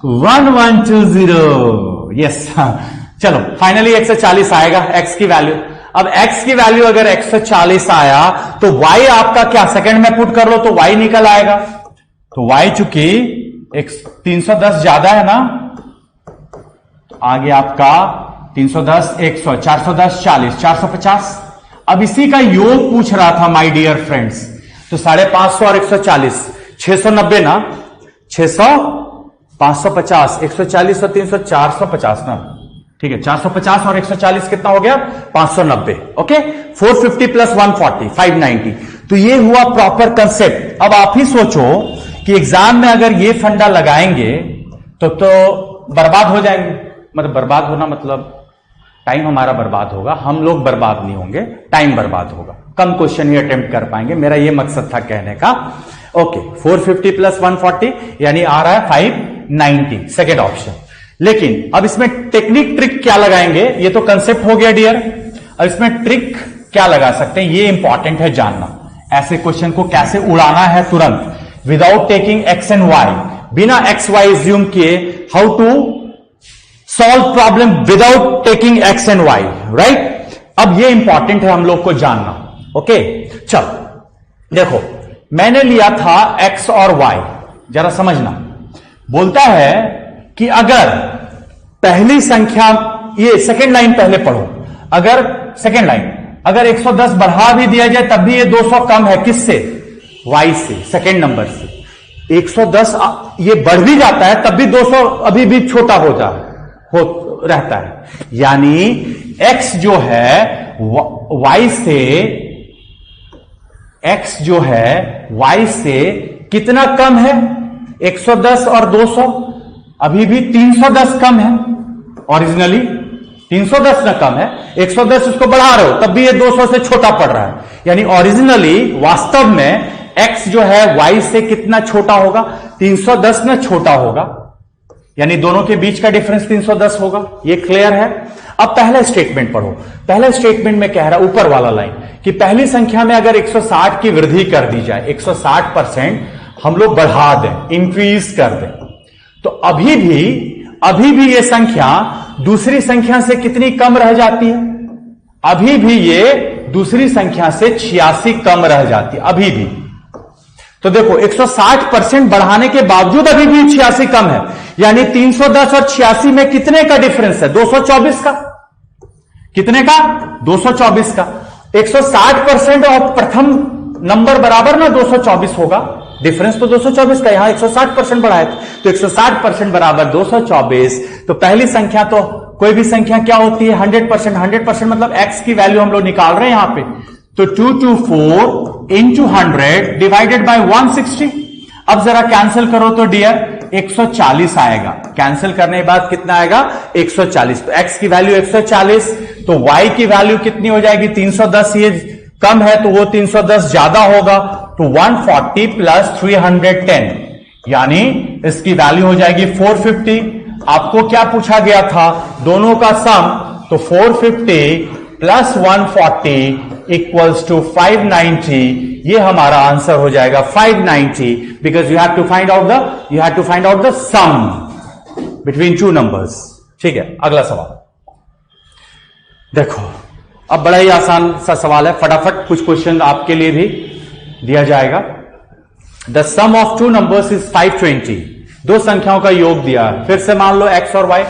1120, यस। चलो फाइनली 140 आएगा x की वैल्यू। अब x की वैल्यू अगर 140 आया तो y आपका क्या, सेकंड में पुट कर लो तो y निकल आएगा। तो y चूंकि 310 ज्यादा है ना, तो आगे आपका 310 100 410 40 450। अब इसी का योग पूछ रहा था माय डियर फ्रेंड्स, तो 550 और 140 690 ना, 600 550 140 और 300 450 ना, ठीक है, 450 और 140 कितना हो गया, 590। Okay, 450 plus 140 590। तो ये हुआ प्रॉपर कंसेप्ट। अब आप ही सोचो कि एग्जाम में अगर ये फंडा लगाएंगे तो बर्बाद हो जाएंगे, मतलब बर्बाद होना मतलब टाइम हमारा बर्बाद होगा, हम लोग बर्बाद नहीं होंगे, टाइम बर्बाद होगा, कम क्वेश्चन ही अटेम्प्ट कर पाएंगे, मेरा ये मकसद था कहने का। ओके, 450 प्लस 140 यानी आ रहा है 590, सेकेंड ऑप्शन। लेकिन अब इसमें टेक्निक ट्रिक क्या लगाएंगे, ये तो कंसेप्ट हो गया डियर, अब इसमें ट्रिक क्या लगा सकते हैं, ये इंपॉर्टेंट है जानना। ऐसे क्वेश्चन को कैसे उड़ाना है तुरंत, without taking x and y, बिना एक्स वाई एज्यूम किए, how to solve problem without taking x and y, right. अब ये इंपॉर्टेंट है हम लोग को जानना। ओके, चलो देखो, मैंने लिया था एक्स और वाई, जरा समझना। बोलता है कि अगर पहली संख्या, ये सेकेंड लाइन पहले पढ़ो, अगर सेकेंड लाइन अगर 110 बढ़ा भी दिया जाए तब भी ये 200 कम है, किससे, y से, सेकेंड नंबर से। 110 ये बढ़ भी जाता है तब भी 200 अभी भी छोटा रहता है, यानी x जो है y से, x जो है y से कितना कम है, 110 और 200, अभी भी 310 कम है। ओरिजिनली 310 ना कम है, 110 उसको बढ़ा रहे हो तब भी ये 200 से छोटा पड़ रहा है, यानी ओरिजिनली वास्तव में x जो है y से कितना छोटा होगा, 310 ना छोटा होगा, यानी दोनों के बीच का डिफरेंस 310 होगा। ये क्लियर है। अब पहला स्टेटमेंट पढ़ो। पहले स्टेटमेंट में कह रहा है ऊपर वाला लाइन कि पहली संख्या में अगर 160 की वृद्धि कर दी जाए, 160% हम लोग बढ़ा दें, इंक्रीज कर दें, तो अभी भी ये संख्या दूसरी संख्या से कितनी कम रह जाती है, अभी भी ये दूसरी संख्या से 86 कम रह जाती है, अभी भी। तो देखो 160% बढ़ाने के बावजूद अभी भी 86 कम है, यानी 310 और 86 में कितने का डिफरेंस है, 224 का। कितने का, 224 का। 160% और प्रथम नंबर बराबर ना 224 होगा, डिफरेंस तो 224 का, यहां 160% बढ़ा है, तो 160% बराबर 224। तो पहली संख्या तो कोई भी संख्या क्या होती है 100%, 100% मतलब x की वैल्यू हम लोग निकाल रहे हैं यहां पे, तो 224 इंटू 100 डिवाइडेड बाय 160। अब जरा कैंसिल करो तो डियर 140 आएगा, कैंसिल करने के बाद कितना आएगा 140। तो x की वैल्यू 140, तो y की वैल्यू कितनी हो जाएगी 310, ये कम है तो वो 310 ज्यादा होगा, तो 140 प्लस 310 यानी इसकी वैल्यू हो जाएगी 450। आपको क्या पूछा गया था, दोनों का सम, तो 450 प्लस 140 इक्वल्स टू 590, ये हमारा आंसर हो जाएगा 590, because you have to find out the sum between two numbers. ठीक है, अगला सवाल देखो, अब बड़ा ही आसान सा सवाल है, फटाफट कुछ क्वेश्चन आपके लिए भी दिया जाएगा। The sum of two numbers is 520, दो संख्याओं का योग दिया है, फिर से मान लो x और y।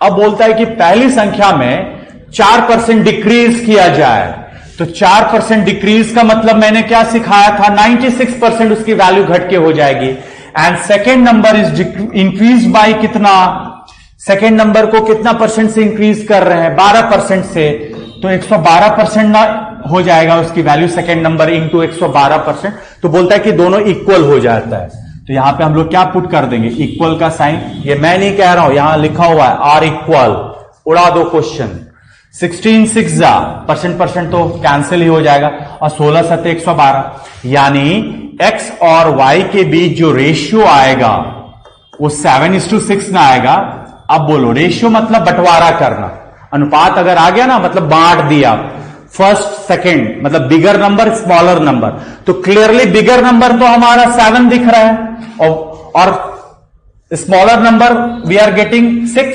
अब बोलता है कि पहली संख्या में 4% डिक्रीज किया जाए, तो 4% डिक्रीज का मतलब मैंने क्या सिखाया था, 96% उसकी वैल्यू घट के हो जाएगी। And second number is increase bye कितना, सेकेंड नंबर को कितना परसेंट से इंक्रीज कर रहे हैं 12% से, तो 112% ना हो जाएगा उसकी वैल्यू, सेकेंड नंबर इंटू 112%। तो बोलता है कि दोनों इक्वल हो जाता है, तो यहां पे हम लोग क्या पुट कर देंगे, इक्वल का साइन। ये मैं नहीं कह रहा हूं, यहां लिखा हुआ है आर इक्वल, उड़ा दो क्वेश्चन। 16 6 परसेंट तो कैंसिल ही हो जाएगा, और 16 7 112, यानी x और y के बीच जो रेशियो आएगा वो 7:6 ना आएगा। अब बोलो, रेशियो मतलब बंटवारा करना, अनुपात अगर आ गया ना मतलब बांट दिया, फर्स्ट सेकंड मतलब बिगर नंबर स्मॉलर नंबर, तो क्लियरली बिगर नंबर तो हमारा 7 दिख रहा है, और smaller number we are getting 6,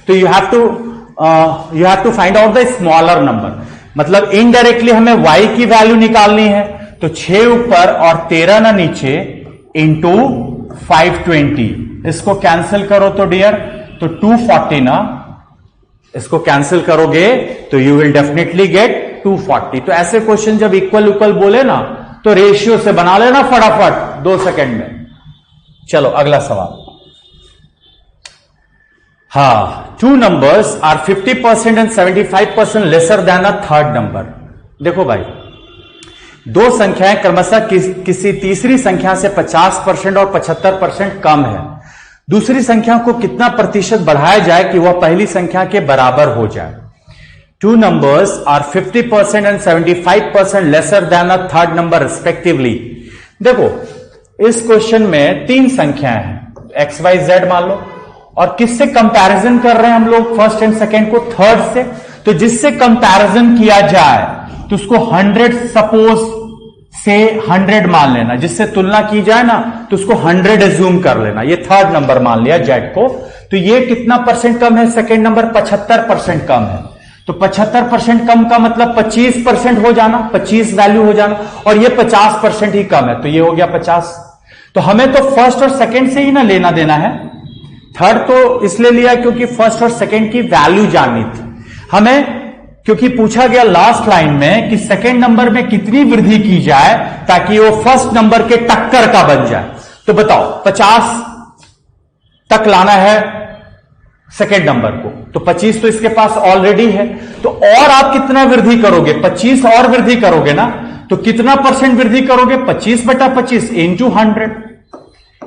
तो you have to find out the smaller number. मतलब इनडायरेक्टली हमें y की वैल्यू निकालनी है, तो 6 ऊपर और 13 ना नीचे इंटू 520, इसको कैंसिल करो तो डियर, तो 240 ना, इसको कैंसिल करोगे तो यू विल डेफिनेटली गेट 240। तो ऐसे क्वेश्चन जब इक्वल बोले ना, तो रेशियो से बना लेना फटाफट 2 सेकंड में। चलो अगला सवाल। हाँ, two numbers are 50% and 75% lesser than a third number. देखो भाई, दो संख्याएं क्रमशः किसी तीसरी संख्या से 50% और 75% कम है। दूसरी संख्या को कितना प्रतिशत बढ़ाया जाए कि वह पहली संख्या के बराबर हो जाए। Two numbers are 50% and 75% lesser than a third number respectively. देखो, इस क्वेश्चन में 3 संख्याएं हैं, एक्स वाई जेड मान लो, और किससे कंपैरिजन कर रहे हैं हम लोग, फर्स्ट एंड सेकेंड को थर्ड से। तो जिससे कंपैरिजन किया जाए तो उसको 100 सपोज से 100 मान लेना, जिससे तुलना की जाए ना तो उसको 100 एज्यूम कर लेना। ये थर्ड नंबर मान लिया जेड को, तो ये कितना परसेंट कम है, सेकेंड नंबर 75% कम है। तो 75% कम का मतलब 25% हो जाना, 25 वैल्यू हो जाना, और ये 50% ही कम है, तो ये हो गया 50। तो हमें तो फर्स्ट और सेकेंड से ही ना लेना देना है, थर्ड तो इसलिए लिया क्योंकि फर्स्ट और सेकेंड की वैल्यू जाननी थी हमें, क्योंकि पूछा गया लास्ट लाइन में कि सेकेंड नंबर में कितनी वृद्धि की जाए ताकि वो फर्स्ट नंबर के टक्कर का बन जाए। तो बताओ, 50 तक लाना है सेकेंड नंबर को, तो 25 तो इसके पास ऑलरेडी है, तो और आप कितना वृद्धि करोगे, 25 और वृद्धि करोगे ना, तो कितना परसेंट वृद्धि करोगे, 25/25 इंटू 100,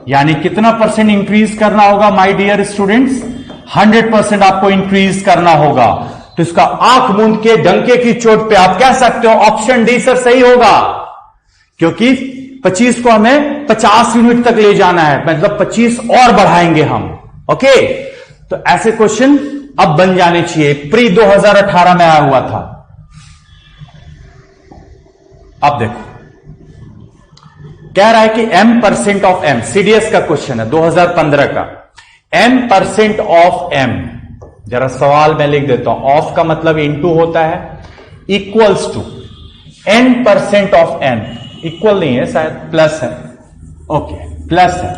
यानी कितना परसेंट इंक्रीज करना होगा माय डियर स्टूडेंट्स, 100% आपको इंक्रीज करना होगा। तो इसका आंख मूंद के डंके की चोट पे आप कह सकते हो ऑप्शन डी सर सही होगा, क्योंकि 25 को हमें 50 यूनिट तक ले जाना है, मतलब 25 और बढ़ाएंगे हम। ओके, तो ऐसे क्वेश्चन अब बन जाने चाहिए, प्री 2018 में आया हुआ था। अब देखो, कह रहा है कि m% ऑफ m, सीडीएस का क्वेश्चन है 2015 का, m% ऑफ m, जरा सवाल मैं लिख देता हूं, ऑफ का मतलब इनटू होता है, equals to n% of n, equal नहीं है शायद, प्लस है, ओके प्लस है,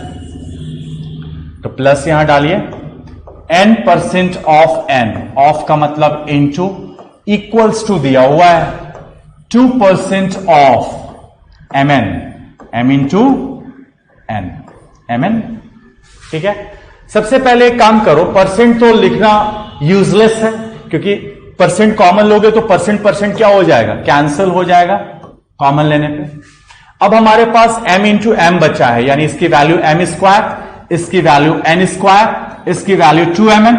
तो प्लस यहां डालिए, n% ऑफ n, ऑफ का मतलब इनटू, इक्वल्स टू दिया हुआ है 2% of mn, m into n, mn, ठीक है। सबसे पहले एक काम करो, परसेंट तो लिखना यूजलेस है, क्योंकि परसेंट कॉमन लोगे तो परसेंट क्या हो जाएगा, कैंसिल हो जाएगा कॉमन लेने पे। अब हमारे पास m इंटू एम बचा है, यानी इसकी वैल्यू m स्क्वायर, इसकी वैल्यू n स्क्वायर, इसकी वैल्यू 2mn।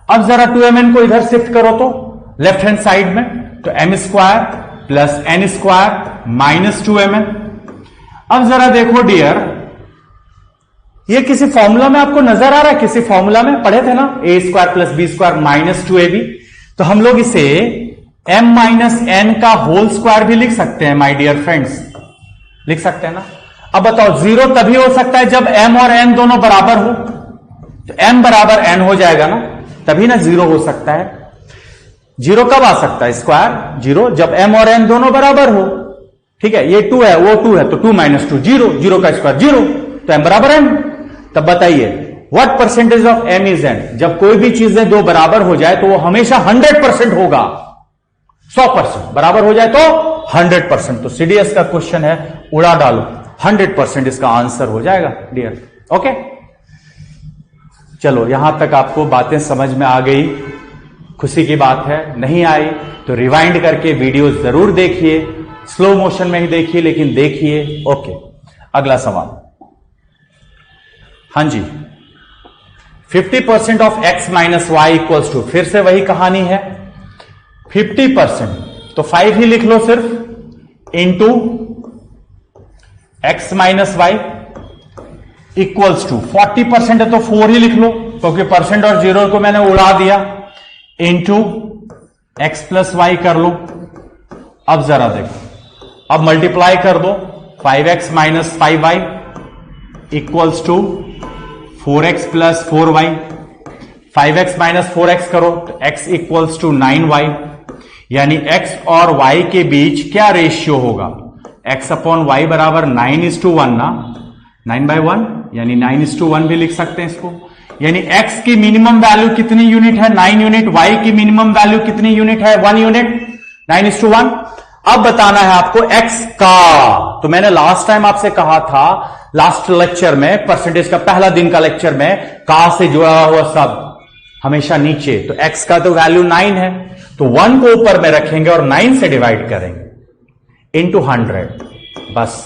अब जरा 2mn को इधर शिफ्ट करो तो लेफ्ट हैंड साइड में, तो m square plus n square minus 2mn। अब जरा देखो डियर, ये किसी फॉर्मूला में आपको नजर आ रहा है, किसी फॉर्मूला में पढ़े थे ना, a square plus b square minus 2ab। तो हम लोग इसे m माइनस n का होल स्क्वायर भी लिख सकते हैं माय डियर फ्रेंड्स, लिख सकते हैं ना। अब बताओ, जीरो तभी हो सकता है जब m और n दोनों बराबर हो, तो m बराबर n हो जाएगा ना, तभी ना जीरो हो सकता है। जीरो कब आ सकता है स्क्वायर, जीरो जब m और n दोनों बराबर हो, ठीक है। ये 2 है, वो 2 है, तो 2 माइनस 2 जीरो, जीरो का स्क्वायर जीरो, तो m बराबर n। तब बताइए what percentage of m is n। जब कोई भी चीजें दो बराबर हो जाए तो वो हमेशा 100% होगा, 100% बराबर हो जाए तो 100%। तो सीडीएस का क्वेश्चन है, उड़ा डालो, 100% इसका आंसर हो जाएगा डियर। ओके, चलो यहां तक आपको बातें समझ में आ गई, खुशी की बात है। नहीं आई तो रिवाइंड करके वीडियो जरूर देखिए, स्लो मोशन में ही देखिए लेकिन देखिए। ओके, अगला सवाल। हां जी, 50% of x minus y equals to, फिर से वही कहानी है, 50%, तो 5 ही लिख लो सिर्फ, into x minus y equals to 40% है तो 4 ही लिख लो, क्योंकि परसेंट और जीरो को मैंने उड़ा दिया, इंटू x प्लस वाई कर लो। अब जरा देखो, अब मल्टीप्लाई कर दो, 5x minus 5y equals to 4x plus 4y। 5x minus 4x करो तो x इक्वल्स टू 9y, यानी x और y के बीच क्या रेशियो होगा, x अपॉन y बराबर 9:1 ना, 9/1, यानी 9:1 भी लिख सकते हैं इसको। यानी x की मिनिमम वैल्यू कितनी यूनिट है, 9 यूनिट, y की मिनिमम वैल्यू कितनी यूनिट है, 1 यूनिट, 9:1। अब बताना है आपको x का, तो मैंने लास्ट टाइम आपसे कहा था, लास्ट लेक्चर में, परसेंटेज का पहला दिन का लेक्चर में, का से जुड़ा हुआ सब हमेशा नीचे, तो x का तो वैल्यू 9 है, तो 1 को ऊपर में रखेंगे और 9 से डिवाइड करेंगे इंटू 100, बस,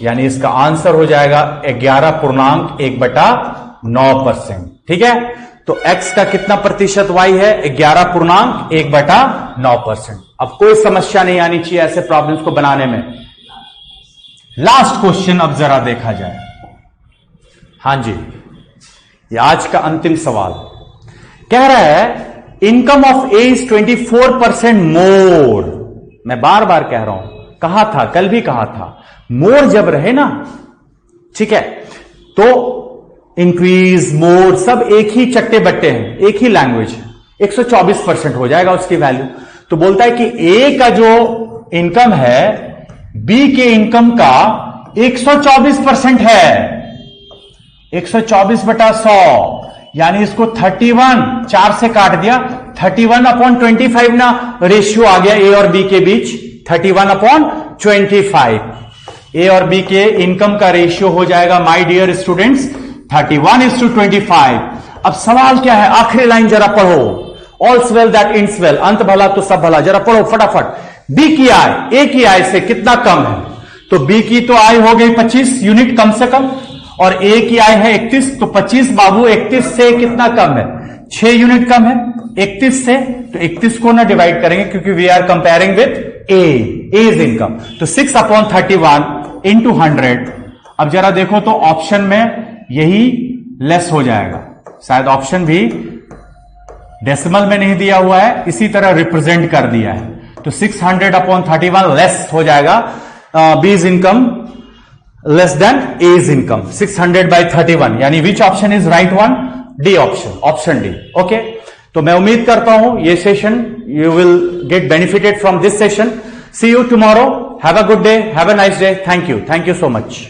यानी इसका आंसर हो जाएगा 11.1/9%। ठीक है, तो x का कितना प्रतिशत y है, 11.1/9%। अब कोई समस्या नहीं आनी चाहिए ऐसे प्रॉब्लम्स को बनाने में। लास्ट क्वेश्चन अब जरा देखा जाए। हां जी, ये आज का अंतिम सवाल कह रहा है, इनकम ऑफ ए इज 24% मोर। मैं बार बार कह रहा हूं, कहा था, कल भी कहा था, मोर जब रहे ना, ठीक है, तो इंक्रीज, मोर सब एक ही चट्टे बट्टे हैं, एक ही लैंग्वेज, 124% हो जाएगा उसकी वैल्यू। तो बोलता है कि ए का जो इनकम है बी के इनकम का 124% है, 124/100, यानी इसको 31, 4 से काट दिया, 31/25 ना रेशियो आ गया ए और बी के बीच, 31/25। ए और बी के इनकम का रेशियो हो जाएगा माय डियर स्टूडेंट्स 31:25। अब सवाल क्या है, आखिरी लाइन जरा पढ़ो, ऑल्स वेल दैट इंड्स वेल, अंत भला तो सब भला, जरा पढ़ो फटाफट। बी की आय ए की आय से कितना कम है, तो बी की तो आय हो गई 25 यूनिट कम से कम, और ए की आय है 31, तो 25 बाबू 31 से कितना कम है, 6 यूनिट कम है 31 से, तो 31 को ना डिवाइड करेंगे क्योंकि we are comparing with A is income, तो 6/31 इंटू 100। अब जरा देखो तो ऑप्शन में यही लेस हो जाएगा, शायद ऑप्शन भी डेसिमल में नहीं दिया हुआ है, इसी तरह रिप्रेजेंट कर दिया है, तो 600/31 लेस हो जाएगा, B is income less than A is income, 600/31, यानी which option is right one, D option, option D. Okay, तो मैं उम्मीद करता हूं ये session you will get benefited from this session. See you tomorrow, have a good day, have a nice day, thank you so much.